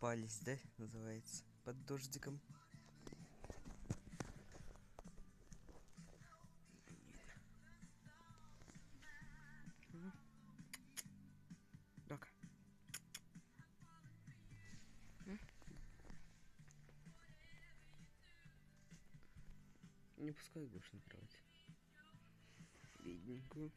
Окопались, да, называется, под дождиком. Дока. Не пускай Гошу на кровать. Бедненькую.